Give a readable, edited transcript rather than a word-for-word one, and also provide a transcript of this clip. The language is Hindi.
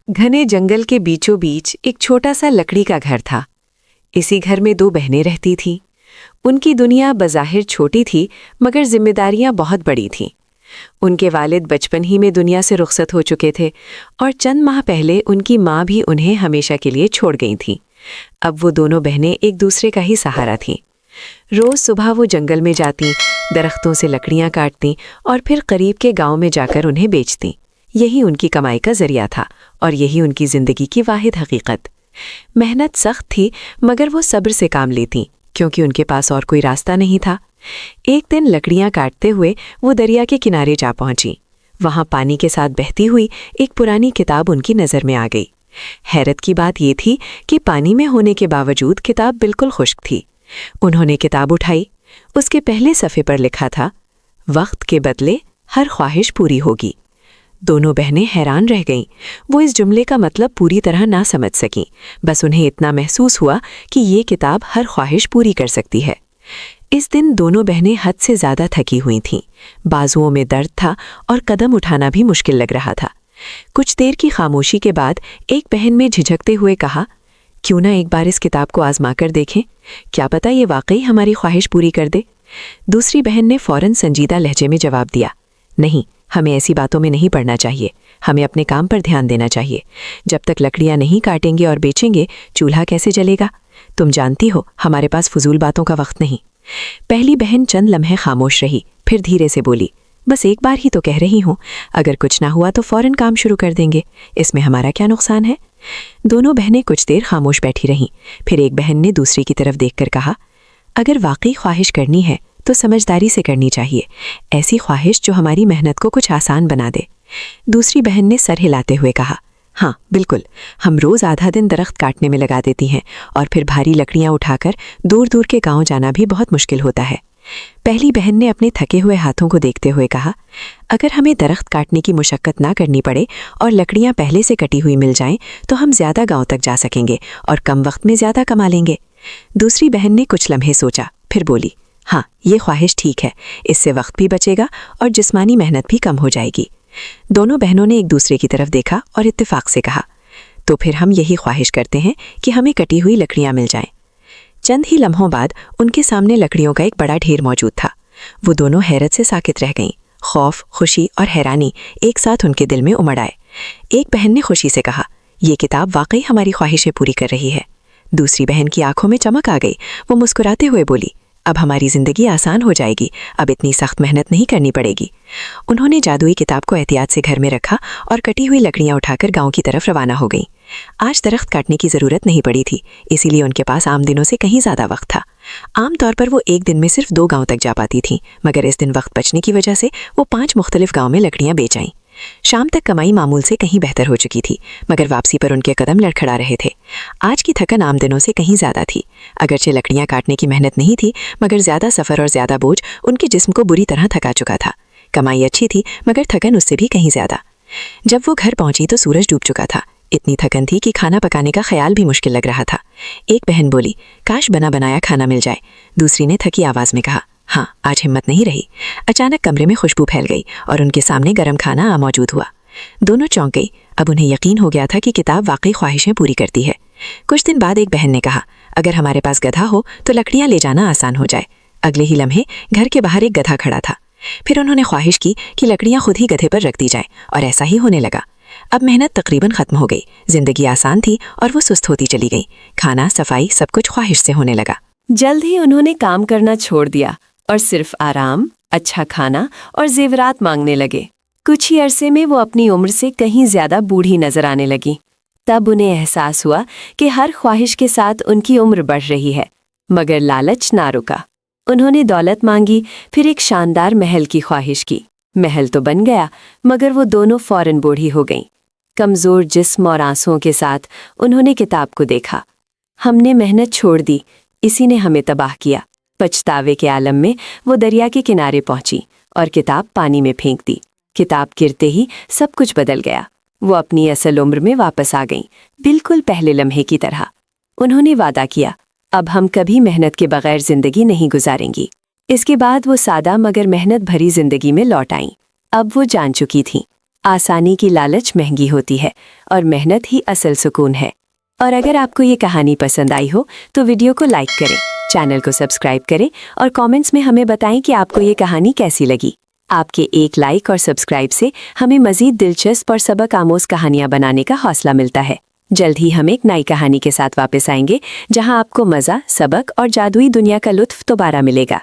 घने जंगल के बीचों बीच एक छोटा सा लकड़ी का घर था। इसी घर में दो बहनें रहती थीं। उनकी दुनिया बज़ाहिर छोटी थी, मगर जिम्मेदारियां बहुत बड़ी थीं। उनके वालिद बचपन ही में दुनिया से रुखसत हो चुके थे और चंद माह पहले उनकी माँ भी उन्हें हमेशा के लिए छोड़ गई थी। अब वो दोनों बहनें एक दूसरे का ही सहारा थीं। रोज़ सुबह वो जंगल में जाती, दरख्तों से लकड़ियाँ काटती और फिर करीब के गांव में जाकर उन्हें बेचती। यही उनकी कमाई का जरिया था और यही उनकी ज़िंदगी की वाहिद हकीकत। मेहनत सख्त थी, मगर वो सब्र से काम लेती, क्योंकि उनके पास और कोई रास्ता नहीं था। एक दिन लकड़ियाँ काटते हुए वो दरिया के किनारे जा पहुंची। वहां पानी के साथ बहती हुई एक पुरानी किताब उनकी नज़र में आ गई। हैरत की बात ये थी कि पानी में होने के बावजूद किताब बिल्कुल खुश्क थी। उन्होंने किताब उठाई। उसके पहले सफ़े पर लिखा था, वक्त के बदले हर ख्वाहिश पूरी होगी। दोनों बहनें हैरान रह गईं। वो इस जुमले का मतलब पूरी तरह ना समझ सकीं, बस उन्हें इतना महसूस हुआ कि ये किताब हर ख्वाहिश पूरी कर सकती है। इस दिन दोनों बहनें हद से ज़्यादा थकी हुई थीं। बाजुओं में दर्द था और कदम उठाना भी मुश्किल लग रहा था। कुछ देर की खामोशी के बाद एक बहन में झिझकते हुए कहा, क्यों ना एक बार इस किताब को आजमा कर देखें, क्या पता ये वाकई हमारी ख्वाहिश पूरी कर दे। दूसरी बहन ने फौरन संजीदा लहजे में जवाब दिया, नहीं, हमें ऐसी बातों में नहीं पड़ना चाहिए। हमें अपने काम पर ध्यान देना चाहिए। जब तक लकड़ियां नहीं काटेंगे और बेचेंगे, चूल्हा कैसे जलेगा? तुम जानती हो, हमारे पास फजूल बातों का वक्त नहीं। पहली बहन चंद लम्हे खामोश रही, फिर धीरे से बोली, बस एक बार ही तो कह रही हूँ, अगर कुछ ना हुआ तो फौरन काम शुरू कर देंगे, इसमें हमारा क्या नुकसान है? दोनों बहनें कुछ देर खामोश बैठी रहीं। फिर एक बहन ने दूसरी की तरफ देखकर कहा, अगर वाकई ख्वाहिश करनी है तो समझदारी से करनी चाहिए, ऐसी ख्वाहिश जो हमारी मेहनत को कुछ आसान बना दे। दूसरी बहन ने सर हिलाते हुए कहा, हाँ बिल्कुल, हम रोज़ आधा दिन दरख्त काटने में लगा देती हैं और फिर भारी लकड़ियाँ उठाकर दूर दूर के गांव जाना भी बहुत मुश्किल होता है। पहली बहन ने अपने थके हुए हाथों को देखते हुए कहा, अगर हमें दरख्त काटने की मुशक्क़त ना करनी पड़े और लकड़ियाँ पहले से कटी हुई मिल जाएं, तो हम ज़्यादा गांव तक जा सकेंगे और कम वक्त में ज़्यादा कमा लेंगे। दूसरी बहन ने कुछ लम्हे सोचा, फिर बोली, हाँ ये ख्वाहिश ठीक है, इससे वक्त भी बचेगा और जिस्मानी मेहनत भी कम हो जाएगी। दोनों बहनों ने एक दूसरे की तरफ देखा और इत्तेफाक से कहा, तो फिर हम यही ख्वाहिश करते हैं कि हमें कटी हुई लकड़ियाँ मिल जाएं। चंद ही लम्हों बाद उनके सामने लकड़ियों का एक बड़ा ढेर मौजूद था। वो दोनों हैरत से साकित रह गईं। खौफ, खुशी और हैरानी एक साथ उनके दिल में उमड़ आए। एक बहन ने खुशी से कहा, ये किताब वाकई हमारी ख्वाहिशें पूरी कर रही है। दूसरी बहन की आंखों में चमक आ गई। वो मुस्कुराते हुए बोली, अब हमारी ज़िंदगी आसान हो जाएगी, अब इतनी सख्त मेहनत नहीं करनी पड़ेगी। उन्होंने जादुई किताब को एहतियात से घर में रखा और कटी हुई लकड़ियाँ उठाकर गांव की तरफ रवाना हो गईं। आज दरख्त काटने की ज़रूरत नहीं पड़ी थी, इसीलिए उनके पास आम दिनों से कहीं ज़्यादा वक्त था। आम तौर पर वो एक दिन में सिर्फ 2 गाँव तक जा पाती थीं, मगर इस दिन वक्त बचने की वजह से वो 5 मुख्तलिफ गाँव में लकड़ियाँ बेच आईं। शाम तक कमाई मामूल से कहीं बेहतर हो चुकी थी, मगर वापसी पर उनके कदम लड़खड़ा रहे थे। आज की थकन आम दिनों से कहीं ज़्यादा थी। अगरचे लकड़ियाँ काटने की मेहनत नहीं थी, मगर ज़्यादा सफ़र और ज़्यादा बोझ उनके जिस्म को बुरी तरह थका चुका था। कमाई अच्छी थी, मगर थकन उससे भी कहीं ज़्यादा। जब वो घर पहुंची तो सूरज डूब चुका था। इतनी थकन थी कि खाना पकाने का ख्याल भी मुश्किल लग रहा था। एक बहन बोली, काश बना बनाया खाना मिल जाए। दूसरी ने थकी आवाज़ में कहा, हाँ आज हिम्मत नहीं रही। अचानक कमरे में खुशबू फैल गई और उनके सामने गर्म खाना मौजूद हुआ। दोनों चौंक गई। अब उन्हें यकीन हो गया था कि किताब वाकई ख्वाहिशें पूरी करती है। कुछ दिन बाद एक बहन ने कहा, अगर हमारे पास गधा हो तो लकड़ियाँ ले जाना आसान हो जाए। अगले ही लम्हे घर के बाहर एक गधा खड़ा था। फिर उन्होंने ख्वाहिश की कि लकड़ियाँ खुद ही गधे पर रख दी जाए, और ऐसा ही होने लगा। अब मेहनत तकरीबन ख़त्म हो गई। जिंदगी आसान थी और वो सुस्त होती चली गई। खाना, सफाई, सब कुछ ख्वाहिश से होने लगा। जल्द ही उन्होंने काम करना छोड़ दिया और सिर्फ आराम, अच्छा खाना और जेवरात मांगने लगे। कुछ ही अरसे में वो अपनी उम्र से कहीं ज्यादा बूढ़ी नजर आने लगी। तब उन्हें एहसास हुआ कि हर ख्वाहिश के साथ उनकी उम्र बढ़ रही है, मगर लालच ना रुका। उन्होंने दौलत मांगी, फिर एक शानदार महल की ख्वाहिश की। महल तो बन गया, मगर वो दोनों फौरन बूढ़ी हो गईं। कमज़ोर जिस्म और आंसुओं के साथ उन्होंने किताब को देखा। हमने मेहनत छोड़ दी, इसी ने हमें तबाह किया। पछतावे के आलम में वो दरिया के किनारे पहुंची और किताब पानी में फेंक दी। किताब गिरते ही सब कुछ बदल गया। वो अपनी असल उम्र में वापस आ गईं, बिल्कुल पहले लम्हे की तरह। उन्होंने वादा किया, अब हम कभी मेहनत के बगैर जिंदगी नहीं गुजारेंगी। इसके बाद वो सादा मगर मेहनत भरी जिंदगी में लौट आईं। अब वो जान चुकी थीं, आसानी की लालच महंगी होती है और मेहनत ही असल सुकून है। और अगर आपको ये कहानी पसंद आई हो तो वीडियो को लाइक करें, चैनल को सब्सक्राइब करें और कमेंट्स में हमें बताएं कि आपको ये कहानी कैसी लगी। आपके एक लाइक और सब्सक्राइब से हमें मजीद दिलचस्प और सबक आमोज कहानियां बनाने का हौसला मिलता है। जल्द ही हम एक नई कहानी के साथ वापस आएंगे, जहां आपको मज़ा, सबक और जादुई दुनिया का लुत्फ दोबारा मिलेगा।